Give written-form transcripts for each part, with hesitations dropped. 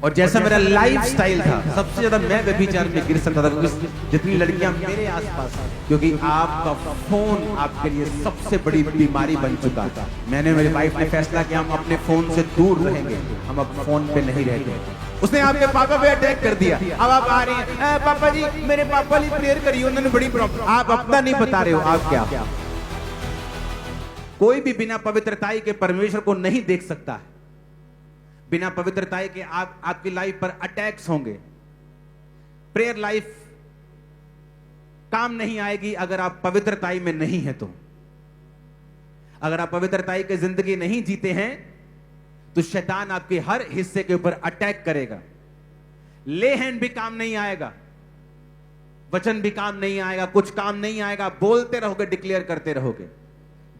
और जैसा मेरा लाइफ स्टाइल था, सबसे ज्यादा मैं व्यभिचार में गिर सकता था, क्योंकि जितनी लड़कियां मेरे आसपास, क्योंकि आपका फोन आपके लिए सबसे बड़ी बीमारी बन चुका था। मैंने मेरी वाइफ ने फैसला किया हम अपने फोन से दूर रहेंगे, हम अब फोन पे नहीं रहेंगे। उसने आपके पापा पे अटैक कर दिया, अब आप आ रही हैं पापा जी मेरे पापा लिए प्रेयर करिए, उन्होंने बड़ी प्रॉब्लम। आप अपना नहीं बता रहे हो, आप क्या? कोई भी बिना पवित्रताई के परमेश्वर को नहीं देख सकता है। बिना पवित्रताई के आपकी लाइफ पर अटैक्स होंगे। प्रेयर लाइफ काम नहीं आएगी अगर आप पवित्रताई में नहीं है तो। अगर आप पवित्रताई की जिंदगी नहीं जीते हैं तो शैतान आपके हर हिस्से के ऊपर अटैक करेगा। ले हैंड भी काम नहीं आएगा, वचन भी काम नहीं आएगा, कुछ काम नहीं आएगा। बोलते रहोगे, डिक्लेयर करते रहोगे,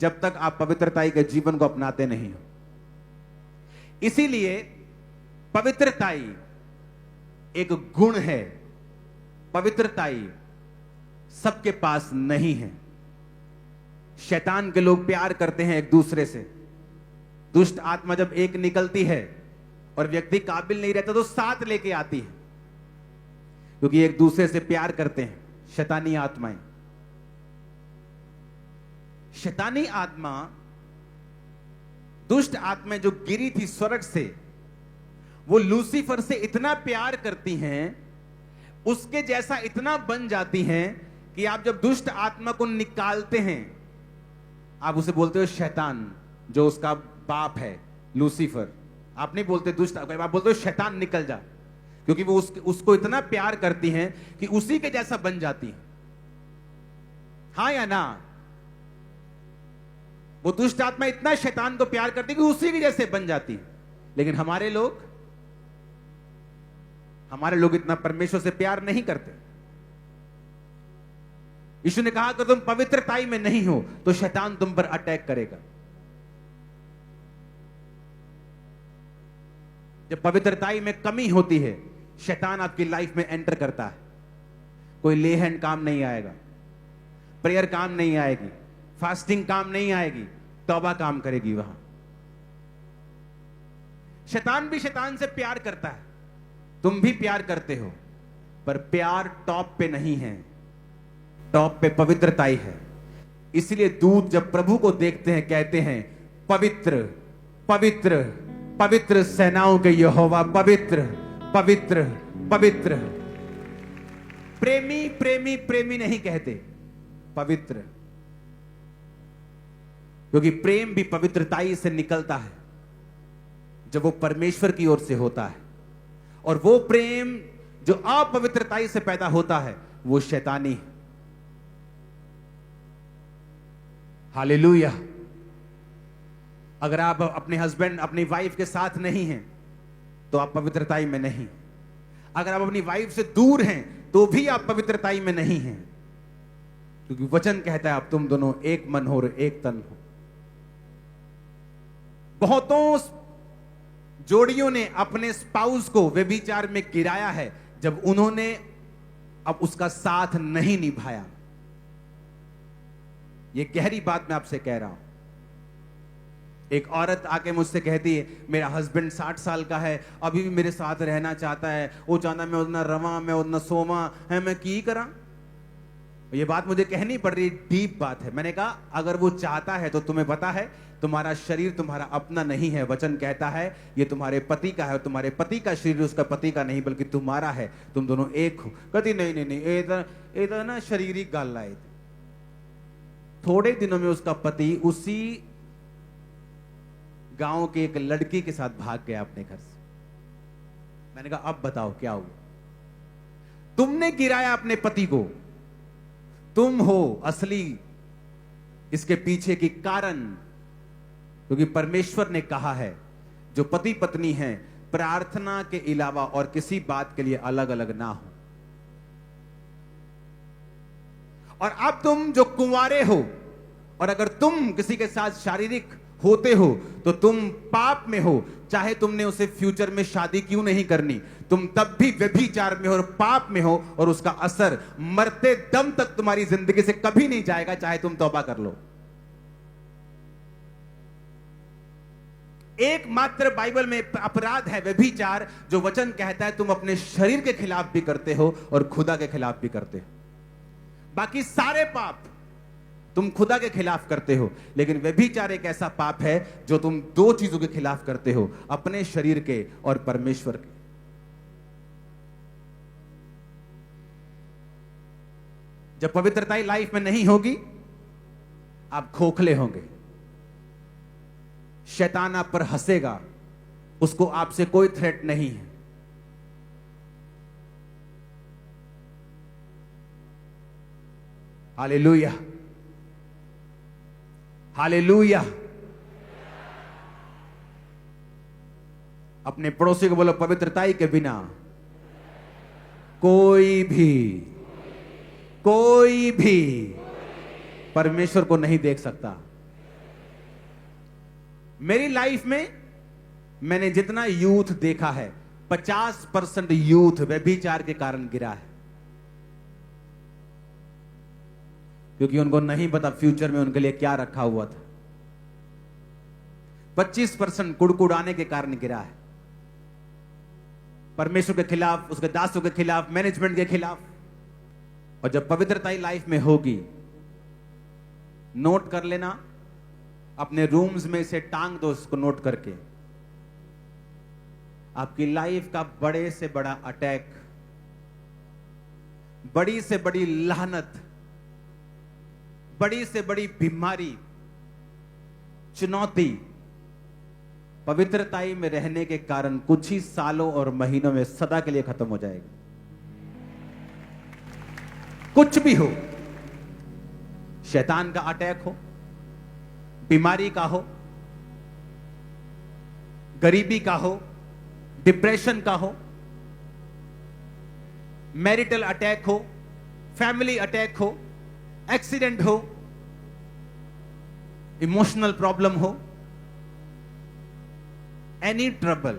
जब तक आप पवित्रताई के जीवन को अपनाते नहीं हो। इसीलिए पवित्रताई एक गुण है, पवित्रताई सबके पास नहीं है। शैतान के लोग प्यार करते हैं एक दूसरे से। दुष्ट आत्मा जब एक निकलती है और व्यक्ति काबिल नहीं रहता तो साथ लेके आती है, क्योंकि एक दूसरे से प्यार करते हैं। शैतानी आत्माएं, शैतानी आत्मा, दुष्ट आत्माएं जो गिरी थी स्वर्ग से, वो लूसीफर से इतना प्यार करती हैं, उसके जैसा इतना बन जाती हैं कि आप जब दुष्ट आत्मा को निकालते हैं, आप उसे बोलते हो शैतान, जो उसका बाप है लूसीफर। आप नहीं बोलते दुष्ट, आप बोलते हो शैतान निकल जा, क्योंकि वो उसको इतना प्यार करती हैं कि उसी के जैसा बन जाती है। हाँ या ना? वो दुष्ट आत्मा इतना शैतान को प्यार करती है कि उसी के जैसे बन जाती है। लेकिन हमारे लोग इतना परमेश्वर से प्यार नहीं करते। यीशु ने कहा कि तुम पवित्रताई में नहीं हो तो शैतान तुम पर अटैक करेगा। जब पवित्रताई में कमी होती है, शैतान आपकी लाइफ में एंटर करता है। कोई ले हैंड काम नहीं आएगा, प्रेयर काम नहीं आएगी, फास्टिंग काम नहीं आएगी, तौबा काम करेगी। वहां शैतान भी शैतान से प्यार करता है, तुम भी प्यार करते हो, पर प्यार टॉप पे नहीं है, टॉप पे पवित्रताई है। इसलिए दूत जब प्रभु को देखते हैं कहते हैं पवित्र पवित्र पवित्र सेनाओं के यहोवा, पवित्र पवित्र पवित्र। प्रेमी प्रेमी प्रेमी नहीं कहते, पवित्र, क्योंकि प्रेम भी पवित्रताई से निकलता है जब वो परमेश्वर की ओर से होता है। और वो प्रेम जो अपवित्रताई से पैदा होता है वो शैतानी है। हालेलुया। अगर आप अपने हस्बैंड अपनी वाइफ के साथ नहीं हैं तो आप पवित्रताई में नहीं। अगर आप अपनी वाइफ से दूर हैं तो भी आप पवित्रताई में नहीं हैं, क्योंकि वचन कहता है आप तुम दोनों एक मन हो और एक तन हो। बहुतों जोड़ियों ने अपने स्पाउस को व्यभिचार में गिराया है जब उन्होंने अब उसका साथ नहीं निभाया। यह गहरी बात मैं आपसे कह रहा हूं। एक औरत आके मुझसे कहती है मेरा हस्बैंड 60 साल का है, अभी भी मेरे साथ रहना चाहता है, वो चाहता मैं उतना रवा, मैं उतना सोमा है, मैं की करा। ये बात मुझे कहनी पड़ रही, डीप बात है। मैंने कहा अगर वो चाहता है तो तुम्हें पता है तुम्हारा शरीर तुम्हारा अपना नहीं है। वचन कहता है ये तुम्हारे पति का है, और तुम्हारे पति का शरीर उसका पति का नहीं बल्कि तुम्हारा है, तुम दोनों एक हो। कहती नहीं नहीं नहीं, ये ना शरीरिक गाल लाए थे। थोड़े दिनों में उसका पति उसी गांव के एक लड़की के साथ भाग गया अपने घर से। मैंने कहा अब बताओ क्या हुआ? तुमने गिराया अपने पति को, तुम हो असली इसके पीछे की कारण, क्योंकि परमेश्वर ने कहा है जो पति पत्नी हैं प्रार्थना के अलावा और किसी बात के लिए अलग अलग ना हो। और अब तुम जो कुंवारे हो और अगर तुम किसी के साथ शारीरिक होते हो तो तुम पाप में हो, चाहे तुमने उसे फ्यूचर में शादी क्यों नहीं करनी, तुम तब भी व्यभिचार में हो और पाप में हो, और उसका असर मरते दम तक तुम्हारी जिंदगी से कभी नहीं जाएगा, चाहे तुम तौबा कर लो। एकमात्र बाइबल में अपराध है व्यभिचार, जो वचन कहता है तुम अपने शरीर के खिलाफ भी करते हो और खुदा के खिलाफ भी करते हो। बाकी सारे पाप तुम खुदा के खिलाफ करते हो, लेकिन व्यभिचार एक ऐसा पाप है जो तुम दो चीजों के खिलाफ करते हो, अपने शरीर के और परमेश्वर के। जब पवित्रता लाइफ में नहीं होगी, आप खोखले होंगे, शैतान आप पर हंसेगा, उसको आपसे कोई थ्रेट नहीं है। Hallelujah, hallelujah. अपने पड़ोसी को बोलो, पवित्रता के बिना कोई भी परमेश्वर को नहीं देख सकता। मेरी लाइफ में मैंने जितना यूथ देखा है, 50% यूथ व्यभिचार के कारण गिरा है, क्योंकि उनको नहीं पता फ्यूचर में उनके लिए क्या रखा हुआ था। 25% कुड़कुड़ाने के कारण गिरा है, परमेश्वर के खिलाफ, उसके दासों के खिलाफ, मैनेजमेंट के खिलाफ। और जब पवित्रता लाइफ में होगी, नोट कर लेना, अपने रूम्स में से टांग दो उसको नोट करके। आपकी लाइफ का बड़े से बड़ा अटैक, बड़ी से बड़ी लानत, बड़ी से बड़ी बीमारी, चुनौती पवित्रता में रहने के कारण कुछ ही सालों और महीनों में सदा के लिए खत्म हो जाएगी। कुछ भी हो, शैतान का अटैक हो, बीमारी का हो, गरीबी का हो, डिप्रेशन का हो, मैरिटल अटैक हो, फैमिली अटैक हो, एक्सीडेंट हो, इमोशनल प्रॉब्लम हो, एनी ट्रबल,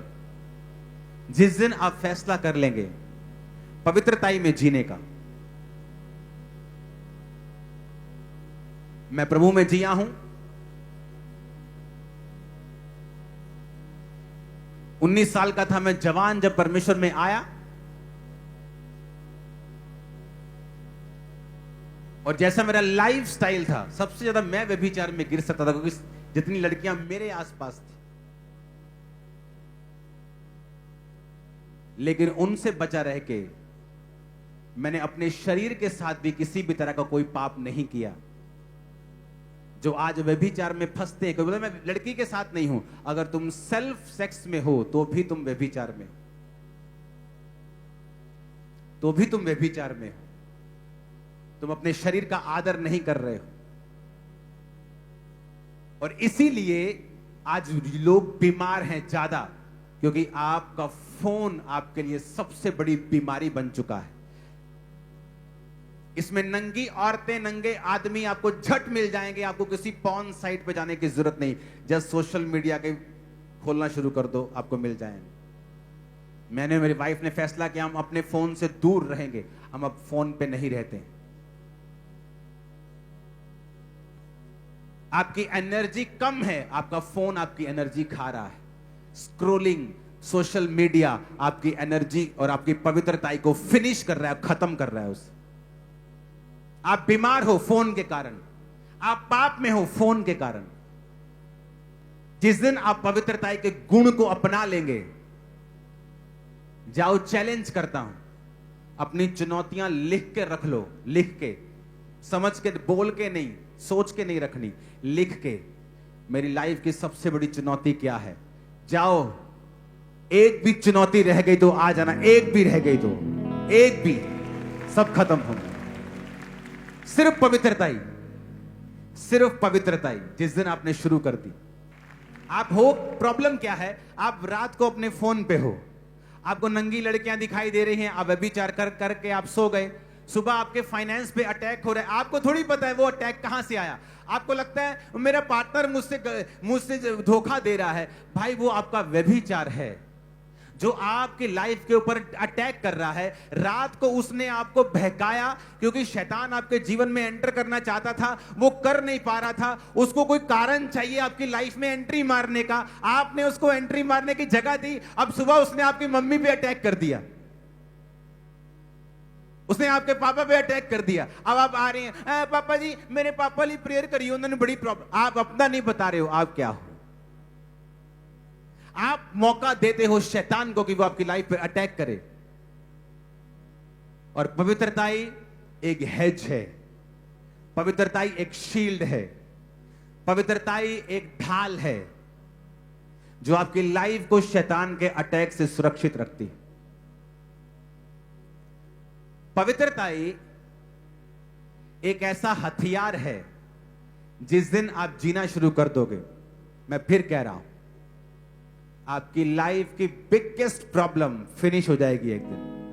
जिस दिन आप फैसला कर लेंगे पवित्रताई में जीने का। मैं प्रभु में जिया हूं, 19 साल का था मैं जवान जब परमेश्वर में आया, और जैसा मेरा लाइफ स्टाइल था, सबसे ज्यादा मैं व्यभिचार में गिर सकता था, क्योंकि जितनी लड़कियां मेरे आसपास थी, लेकिन उनसे बचा रह के मैंने अपने शरीर के साथ भी किसी भी तरह का कोई पाप नहीं किया। जो आज व्यभिचार में फंसते हैं, कोई बोलता मैं लड़की के साथ नहीं हूं, अगर तुम सेल्फ सेक्स में हो तो भी तुम व्यभिचार में, तो भी तुम व्यभिचार में हो। तुम अपने शरीर का आदर नहीं कर रहे हो, और इसीलिए आज लोग बीमार हैं ज्यादा, क्योंकि आपका फोन आपके लिए सबसे बड़ी बीमारी बन चुका है। इसमें नंगी औरतें, नंगे आदमी आपको झट मिल जाएंगे, आपको किसी पॉर्न साइट पे जाने की जरूरत नहीं, जस्ट सोशल मीडिया के खोलना शुरू कर दो, आपको मिल जाएंगे। मैंने, मेरी वाइफ ने फैसला किया हम अपने फोन से दूर रहेंगे, हम अब फोन पे नहीं रहते। आपकी एनर्जी कम है, आपका फोन आपकी एनर्जी खा रहा है। स्क्रोलिंग, सोशल मीडिया आपकी एनर्जी और आपकी पवित्रता को फिनिश कर रहा है, खत्म कर रहा है उसे। आप बीमार हो फोन के कारण, आप पाप में हो फोन के कारण। जिस दिन आप पवित्रता के गुण को अपना लेंगे, जाओ चैलेंज करता हूं, अपनी चुनौतियां लिख के रख लो, लिख के, समझ के, बोल के नहीं, सोच के नहीं रखनी, लिख के। मेरी लाइफ की सबसे बड़ी चुनौती क्या है? जाओ, एक भी चुनौती रह गई तो आ जाना, एक भी रह गई तो, एक भी, सब खत्म होंगे। सिर्फ पवित्रता ही, सिर्फ पवित्रता ही। जिस दिन आपने शुरू कर दी, आप हो, प्रॉब्लम क्या है? आप रात को अपने फोन पे हो, आपको नंगी लड़कियां दिखाई दे रही हैं, आप व्यभिचार कर करके आप सो गए, सुबह आपके फाइनेंस पे अटैक हो रहा है, आपको थोड़ी पता है वो अटैक कहां से आया। आपको लगता है मेरा पार्टनर मुझसे धोखा दे रहा है। भाई वो आपका व्यभिचार है। जो आपकी लाइफ के ऊपर अटैक कर रहा है, रात को उसने आपको बहकाया क्योंकि शैतान आपके जीवन में एंटर करना चाहता था, वो कर नहीं पा रहा था, उसको कोई कारण चाहिए आपकी लाइफ में एंट्री मारने का, आपने उसको एंट्री मारने की जगह दी, अब सुबह उसने आपकी मम्मी पे अटैक कर दिया, उसने आपके पापा पे अटैक कर दिया। अब आप आ रहे हैं, पापा जी मेरे पापा लिए प्रेयर करिए, उन्होंने बड़ी प्रॉब्लम। आप अपना नहीं बता रहे हो आप क्या हो। आप मौका देते हो शैतान को कि वो आपकी लाइफ पे अटैक करे। और पवित्रताई एक हेज है, पवित्रताई एक शील्ड है, पवित्रताई एक ढाल है जो आपकी लाइफ को शैतान के अटैक से सुरक्षित रखती है। पवित्रताई एक ऐसा हथियार है, जिस दिन आप जीना शुरू कर दोगे, मैं फिर कह रहा हूं, आपकी लाइफ की बिगेस्ट प्रॉब्लम फिनिश हो जाएगी एक दिन।